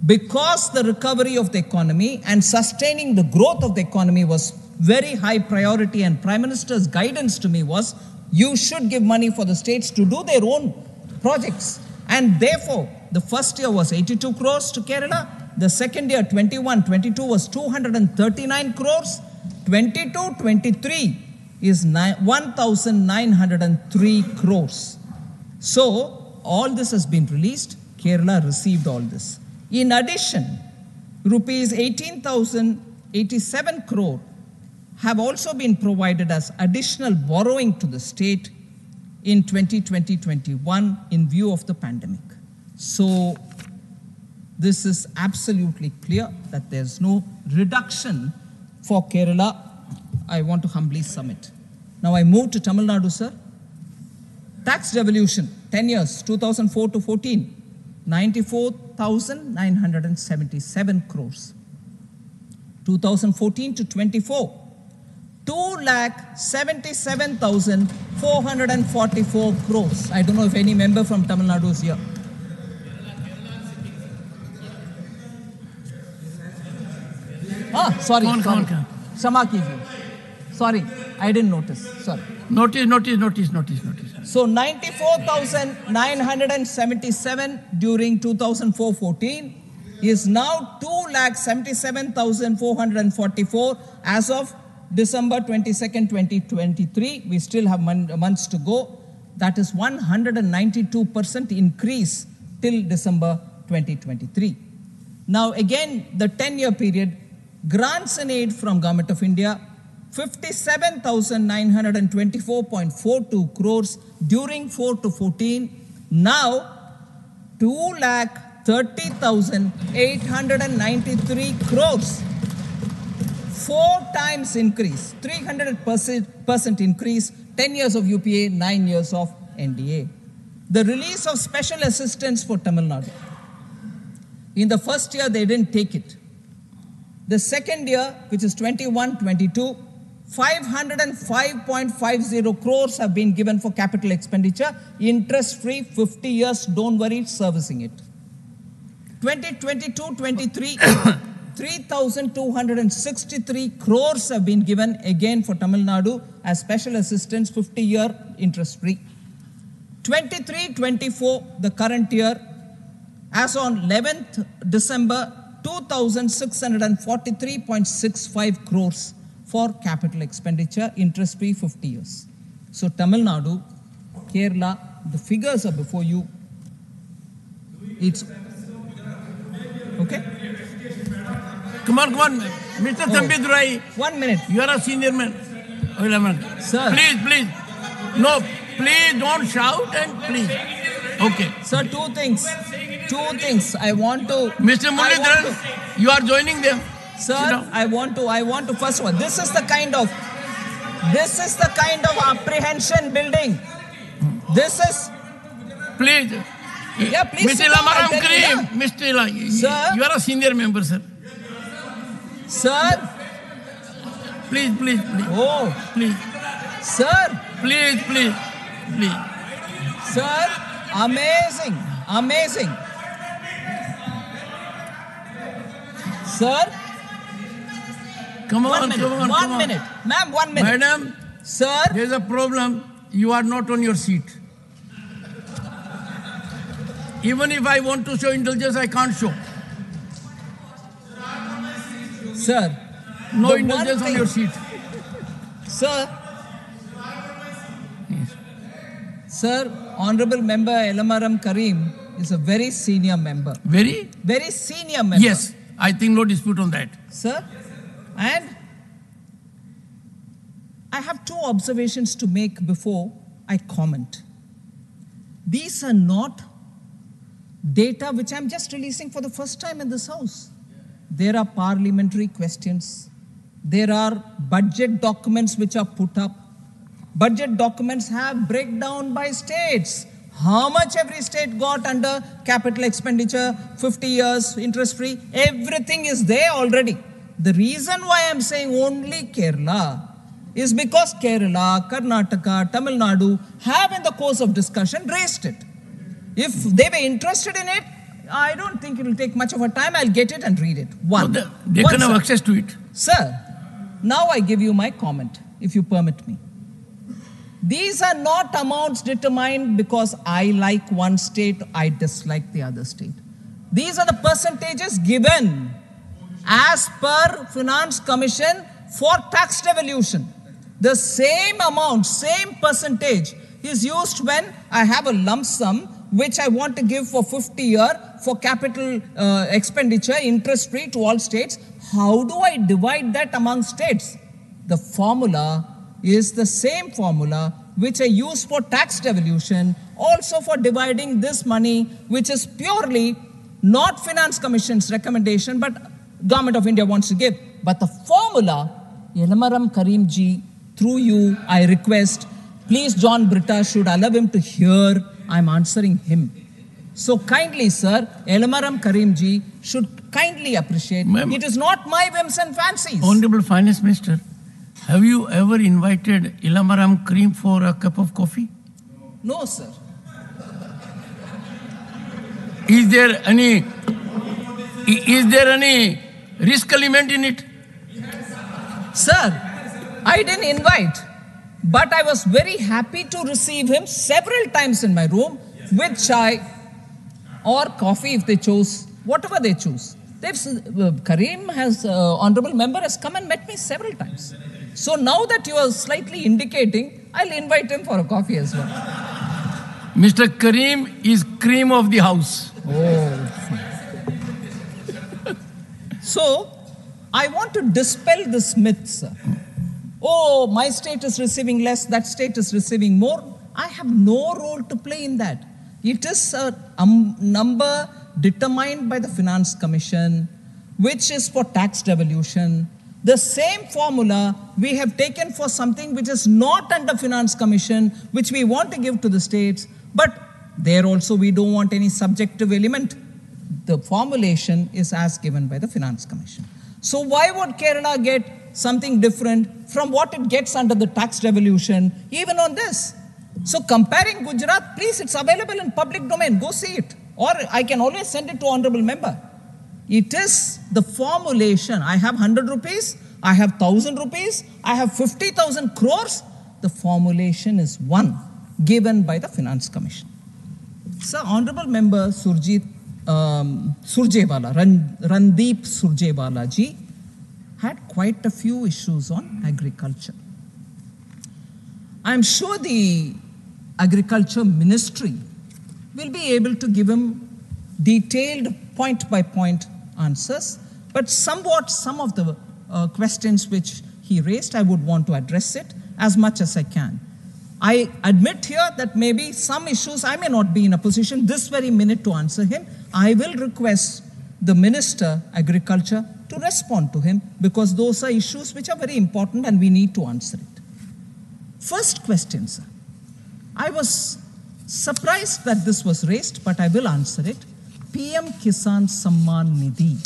because the recovery of the economy and sustaining the growth of the economy was very high priority, and Prime Minister's guidance to me was, you should give money for the states to do their own projects. And therefore, the first year was 82 crores to Kerala. The second year, 21-22, was 239 crores. 22-23 is 1,903 crores. So, all this has been released. Kerala received all this. In addition, rupees 18,087 crore have also been provided as additional borrowing to the state in 2020-21 in view of the pandemic. So, this is absolutely clear that there's no reduction for Kerala. I want to humbly submit. Now I move to Tamil Nadu, sir. Tax devolution, 10 years, 2004 to 14, 94,977 crores. 2014 to 24, 2,77,444 crores. I don't know if any member from Tamil Nadu is here. Sorry. Shama kijiye. Sorry, I didn't notice. Sorry. Notice. So 94,977 during 2004-14 is now 2,77,444 as of December 22nd, 2023. We still have months to go. That is 192% increase till December 2023. Now again, the 10-year period, grants and aid from Government of India, 57,924.42 crores during 4 to 14. Now, 2,30,893 crores. 4 times increase, 300% increase, 10 years of UPA, 9 years of NDA. The release of special assistance for Tamil Nadu. In the first year, they didn't take it. The second year, which is 21-22, 505.50 crores have been given for capital expenditure, interest-free, 50 years, don't worry, servicing it. 2022-23, 3,263 crores have been given again for Tamil Nadu as special assistance, 50-year interest-free. 23-24, the current year, as on 11th December, 2,643.65 crores for capital expenditure, interest-free, 50 years. So Tamil Nadu, Kerala, the figures are before you. It's okay. Come on, Mr. Thambidurai. 1 minute. You are a senior man. Wait a minute. Sir. Please. No, please don't shout and please. Okay. Sir, two things. I want to. Mr. Mullidharan, you are joining them. Sir, I want to first of all, this is the kind of apprehension building. This is. Please. Yeah, please. Mr. Lamaram Karim, Mr. Sir. You are a senior member, sir. Sir. Please. Oh. Please. Sir. Please. Sir, amazing. Sir. Come on. 1 minute. Ma'am, 1 minute. Madam. Sir. There is a problem. You are not on your seat. Even if I want to show indulgence, I can't show. Sir. No indulgence on your seat. Sir. Yes. Sir, Honorable Member Elamaram Karim is a very senior member. Very senior member. Yes, I think no dispute on that. Sir, and I have 2 observations to make before I comment. These are not data which I'm just releasing for the first time in this House. There are parliamentary questions. There are budget documents which are put up. Budget documents have breakdown by states. How much every state got under capital expenditure, 50 years, interest-free, everything is there already. The reason why I'm saying only Kerala is because Kerala, Karnataka, Tamil Nadu have in the course of discussion raised it. If they were interested in it, I don't think it will take much of a time. I'll get it and read it. One. No, they can have access to it. Sir, now I give you my comment, if you permit me. These are not amounts determined because I like one state, I dislike the other state. These are the percentages given as per Finance Commission for tax devolution. The same amount, same percentage is used when I have a lump sum which I want to give for 50 years for capital expenditure, interest free to all states. How do I divide that among states? The formula is the same formula which I use for tax devolution, also for dividing this money, which is purely not Finance Commission's recommendation, but Government of India wants to give. But the formula, Elamaram Karim ji, through you, I request, please John Britta should allow him to hear, I'm answering him. So kindly, sir, Elamaram Karim ji should kindly appreciate, it is not my whims and fancies. Honorable Finance Minister, have you ever invited Elamaram Karim for a cup of coffee? No, sir. Is there any risk element in it? Sir, I didn't invite, but I was very happy to receive him several times in my room with chai or coffee if they chose, whatever they choose. Karim has, honorable member has come and met me several times. So now that you are slightly indicating, I'll invite him for a coffee as well. Mr. Karim is cream of the house. Oh. So, I want to dispel this myth, sir. Oh, my state is receiving less, that state is receiving more. I have no role to play in that. It is a number determined by the Finance Commission, which is for tax devolution. The same formula we have taken for something which is not under Finance Commission, which we want to give to the states, but there also we don't want any subjective element. The formulation is as given by the Finance Commission. So why would Kerala get something different from what it gets under the tax devolution, even on this? So comparing Gujarat, please, it's available in public domain, go see it. Or I can always send it to honorable member. It is the formulation. I have 100 rupees, I have 1,000 rupees, I have 50,000 crores. The formulation is one given by the Finance Commission. So honorable member Randeep Surjewala ji had quite a few issues on agriculture. I'm sure the Agriculture Ministry will be able to give him detailed point-by-point answers, but somewhat some of the questions which he raised, I would want to address it as much as I can. I admit here that maybe some issues I may not be in a position this very minute to answer him. I will request the Minister, Agriculture, to respond to him because those are issues which are very important and we need to answer it. First question, sir. I was surprised that this was raised, but I will answer it. PM Kisan Samman Nidhi.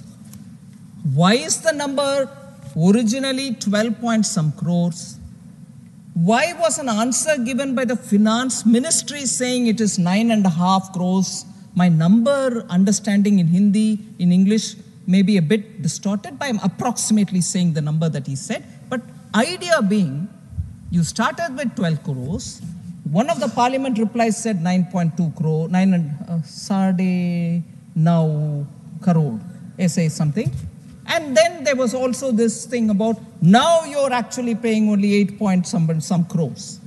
Why is the number originally 12 point some crores? Why was an answer given by the Finance Ministry saying it is 9.5 crores? My number understanding in Hindi, in English, may be a bit distorted, but I'm approximately saying the number that he said. But idea being, you started with 12 crores. One of the parliament replies said 9.2 crore, 9.5 crore, say something. And then there was also this thing about now you're actually paying only 8 point some crores.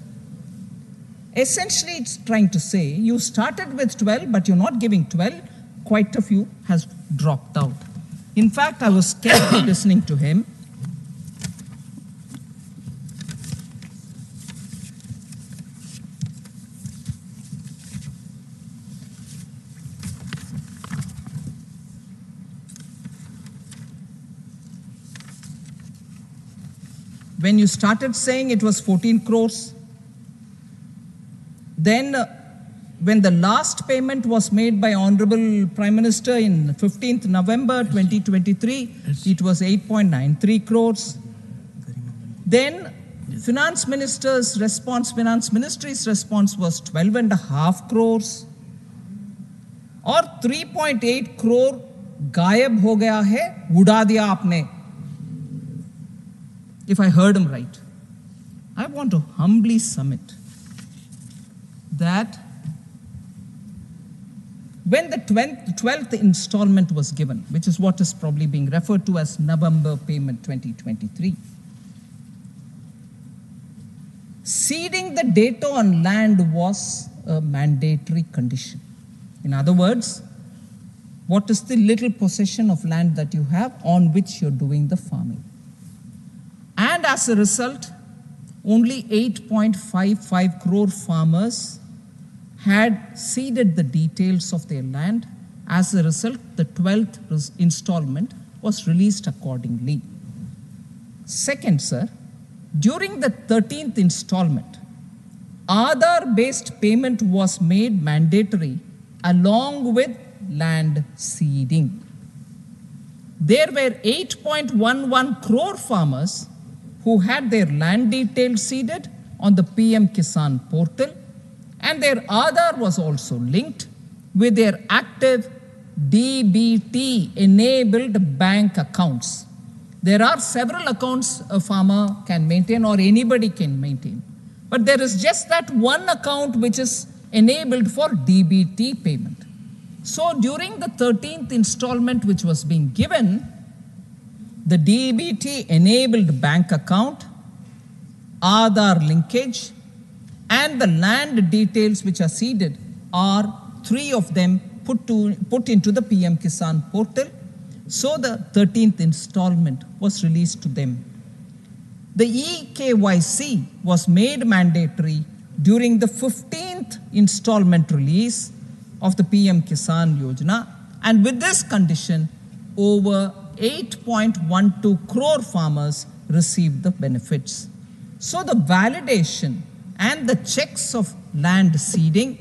Essentially, it's trying to say you started with 12, but you're not giving 12. Quite a few has dropped out. In fact, I was carefully listening to him. When you started saying it was 14 crores, then when the last payment was made by Honorable Prime Minister in 15th November 2023, it was 8.93 crores. Then Finance Minister's response, Finance Ministry's response was 12.5 crores. और 3.8 crore गायब हो गया है, उड़ा दिया आपने. If I heard him right, I want to humbly submit that when the 12th installment was given, which is what is probably being referred to as November payment 2023, ceding the data on land was a mandatory condition. In other words, what is the little possession of land that you have on which you're doing the farming? And as a result, only 8.55 crore farmers had ceded the details of their land. As a result, the 12th installment was released accordingly. Second, sir, during the 13th installment, Aadhaar-based payment was made mandatory along with land ceding. There were 8.11 crore farmers who had their land details seeded on the PM Kisan portal, and their Aadhaar was also linked with their active DBT-enabled bank accounts. There are several accounts a farmer can maintain or anybody can maintain, but there is just that one account which is enabled for DBT payment. So during the 13th installment which was being given, the DBT-enabled bank account, Aadhaar linkage, and the land details which are seeded are three of them put into the PM Kisan portal. So the 13th installment was released to them. The eKYC was made mandatory during the 15th installment release of the PM Kisan Yojana, and with this condition, over 8.12 crore farmers received the benefits. So the validation and the checks of land seeding,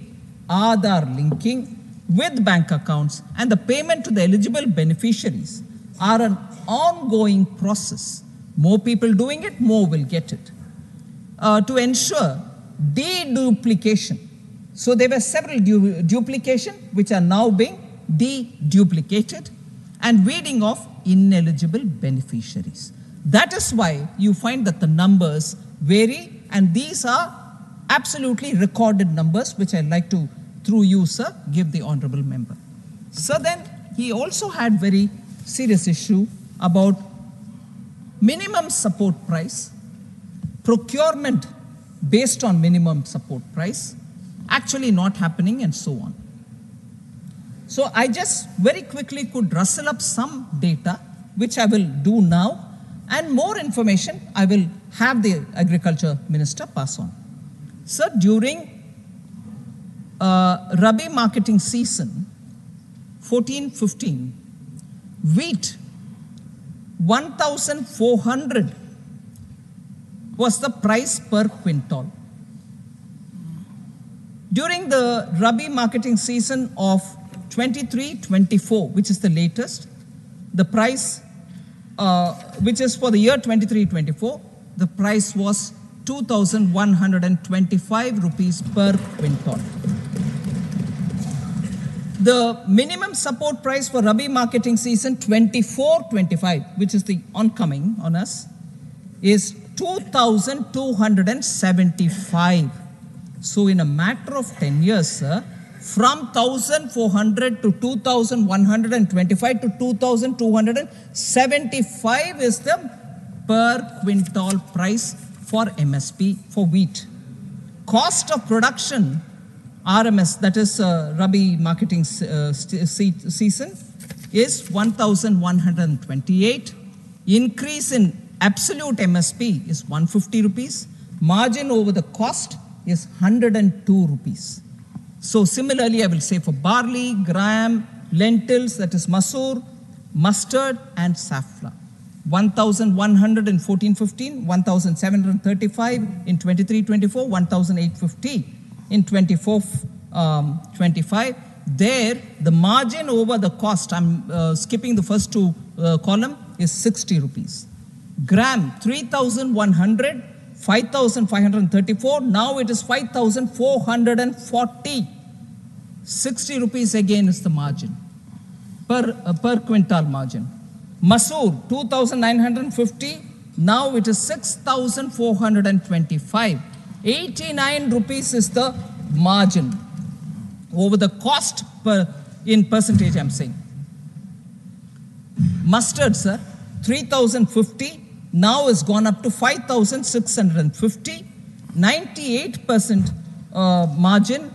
Aadhaar linking with bank accounts, and the payment to the eligible beneficiaries are an ongoing process. More people doing it, more will get it. To ensure deduplication. So there were several duplication which are now being deduplicated and weeding off ineligible beneficiaries. That is why you find that the numbers vary, and these are absolutely recorded numbers which I'd like to, through you, sir, give the honorable member. So then he also had very serious issue about minimum support price, procurement based on minimum support price, actually not happening, and so on. So I just very quickly could rustle up some data, which I will do now, and more information I will have the Agriculture Minister pass on. Sir, during Rabi marketing season 14-15, wheat 1,400 was the price per quintal. During the Rabi marketing season of 23-24, which is the latest, the price, which is for the year 23-24, the price was 2,125 rupees per quintal. The minimum support price for Rabi marketing season 24-25, which is the oncoming on us, is 2,275. So in a matter of 10 years, sir, from 1,400 to 2,125 to 2,275 is the per quintal price for MSP for wheat. Cost of production, RMS, that is Rabi marketing season, is 1,128. Increase in absolute MSP is 150 rupees. Margin over the cost is 102 rupees. So similarly, I will say for barley, gram, lentils, that is masoor, mustard, and safflower. 1,100 in 14-15, 1,735 in 23-24, 1,850 in 24-25. There, the margin over the cost, I'm skipping the first two column, is 60 rupees. Gram, 3,100, 5,534, now it is 5,440. 60 rupees again is the margin, per quintal margin. Masoor, 2,950, now it is 6,425. 89 rupees is the margin over the cost in percentage I'm saying. Mustard, sir, 3,050, now has gone up to 5,650. 98% margin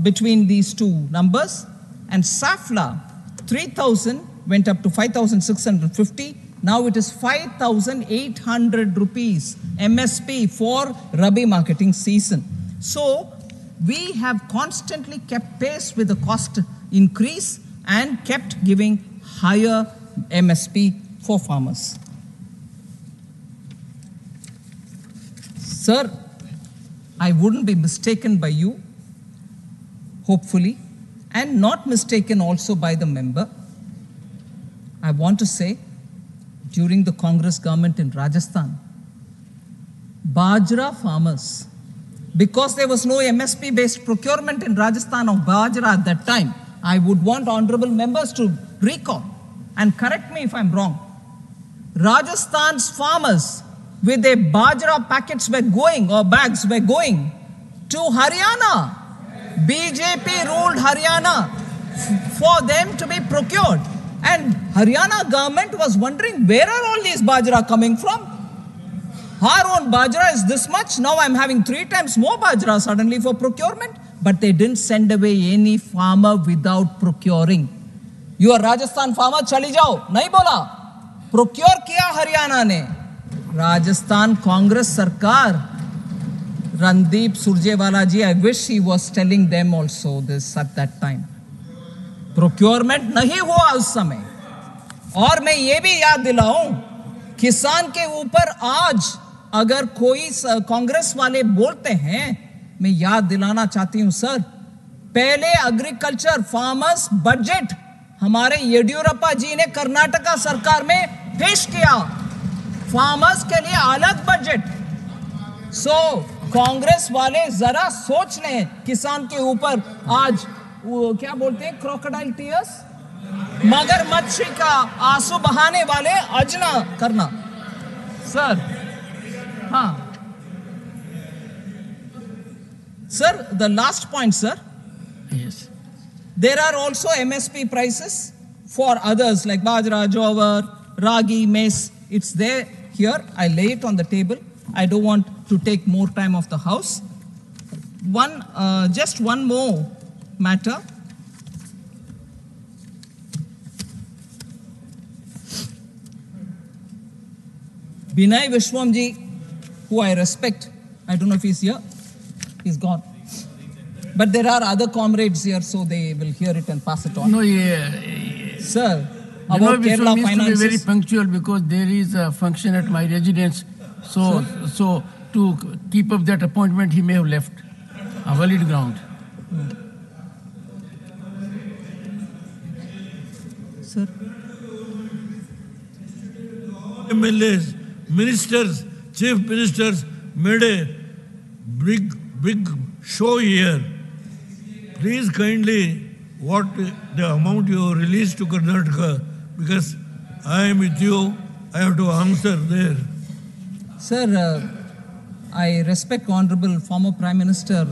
between these two numbers. And safflower, 3,000 went up to 5,650. Now it is 5,800 rupees MSP for Rabi marketing season. So we have constantly kept pace with the cost increase and kept giving higher MSP for farmers. Sir, I wouldn't be mistaken by you, hopefully, and not mistaken also by the member. I want to say, during the Congress government in Rajasthan, Bajra farmers, because there was no MSP-based procurement in Rajasthan of Bajra at that time, I would want honorable members to recall and correct me if I'm wrong. Rajasthan's farmers with their Bajra packets were going, or bags were going to Haryana. BJP ruled Haryana for them to be procured. And Haryana government was wondering, where are all these Bajra coming from? Our own Bajra is this much, now I'm having 3 times more Bajra suddenly for procurement. But they didn't send away any farmer without procuring. You are Rajasthan farmer, chali jao. Nahi bola. Procure kiya Haryana ne. Rajasthan Congress Sarkar, Randeep Surjewala ji, I wish he was telling them also this at that time. Procurement nahi hua us समय. और मैं ये भी याद दिलाऊं, किसान के ऊपर आज अगर कोई कांग्रेस वाले बोलते हैं, मैं याद दिलाना चाहती हूं सर, पहले एग्रीकल्चर फार्मर्स बजट हमारे येडियूरप्पा जी ने कर्नाटका सरकार में पेश किया, फार्मर्स के लिए अलग बजट. सो कांग्रेस वाले जरा सोच लें किसान के ऊपर आज वो क्या बोलते हैं, क्रोकोडाइल टीयर्स, मगरमच्छ का आंसू बहाने वाले अजना करना. सर, हाँ sir, the last point, sir. Yes. There are also MSP prices for others like bajra, jowar, ragi, maize. It's there here. I lay it on the table. I don't want to take more time of the house. Just one more matter. Binay Vishwamji, who I respect, I don't know if he's here. He's gone. But there are other comrades here, so they will hear it and pass it on. No, Sir, about Kerala needs finances. to be very punctual because there is a function at my residence. So to keep up that appointment, he may have left a valid ground. Sir. MLAs, ministers, chief ministers made a big show here. Please kindly, what the amount you released to Karnataka, because I am with you, I have to answer there. Sir, I respect Honorable former Prime Minister.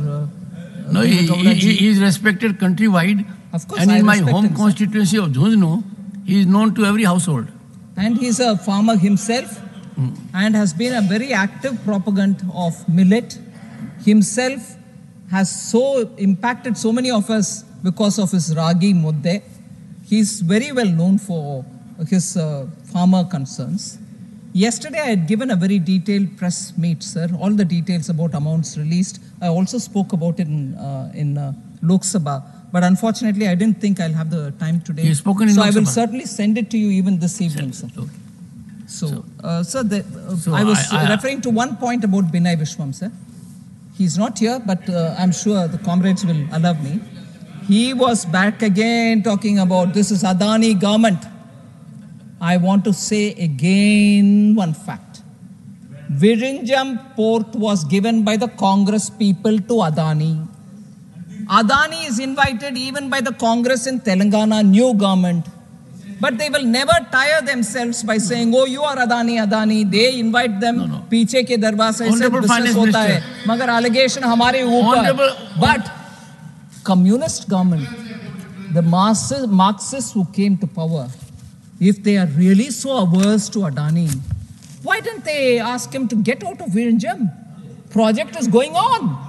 No, he is respected countrywide. Of course, and I in my respect home him, constituency of Jhunjhunu, he is known to every household. And he's a farmer himself and has been a very active proponent of millet. Himself has so impacted so many of us because of his ragi mudde. He's very well known for his farmer concerns. Yesterday, I had given a very detailed press meet, sir. All the details about amounts released. I also spoke about it in Lok Sabha. But unfortunately, I didn't think I'll have the time today. You've spoken in so Lok I will Sabha. certainly send it to you even this evening, sir. Okay. So I was referring to one point about Binay Vishwam, sir. He's not here, but I'm sure the comrades will allow me. He was back again talking about this is Adani government. I want to say again one fact. Virinjam port was given by the Congress people to Adani. Adani is invited even by the Congress in Telangana, new government. But they will never tire themselves by saying, oh, you are Adani, Adani. They invite them. Piche ke darwaza se business hota hai. Magar allegation hamare upar. But communist government, the Marxists who came to power, if they are really so averse to Adani, why didn't they ask him to get out of Virinjam? Project is going on.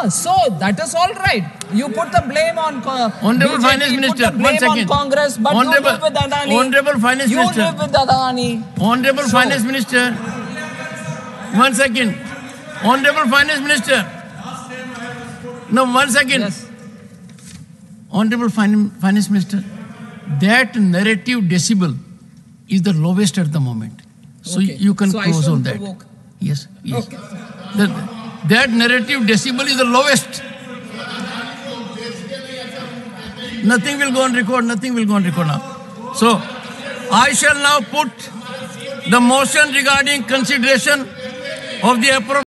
So that is all right. You put the blame on Honorable Finance Minister, one second. On Congress, but you live with Adani. Honorable Finance Minister. You live with Adani. Honorable Finance Minister. 1 second. Honorable Finance Minister. No, 1 second. Yes. Honorable Finance Minister, that narrative decibel is the lowest at the moment. So you can close on that. Provoke. Yes, yes. Okay. That narrative decibel is the lowest. Nothing will go on record. Nothing will go on record now. So I shall now put the motion regarding consideration of the appropriate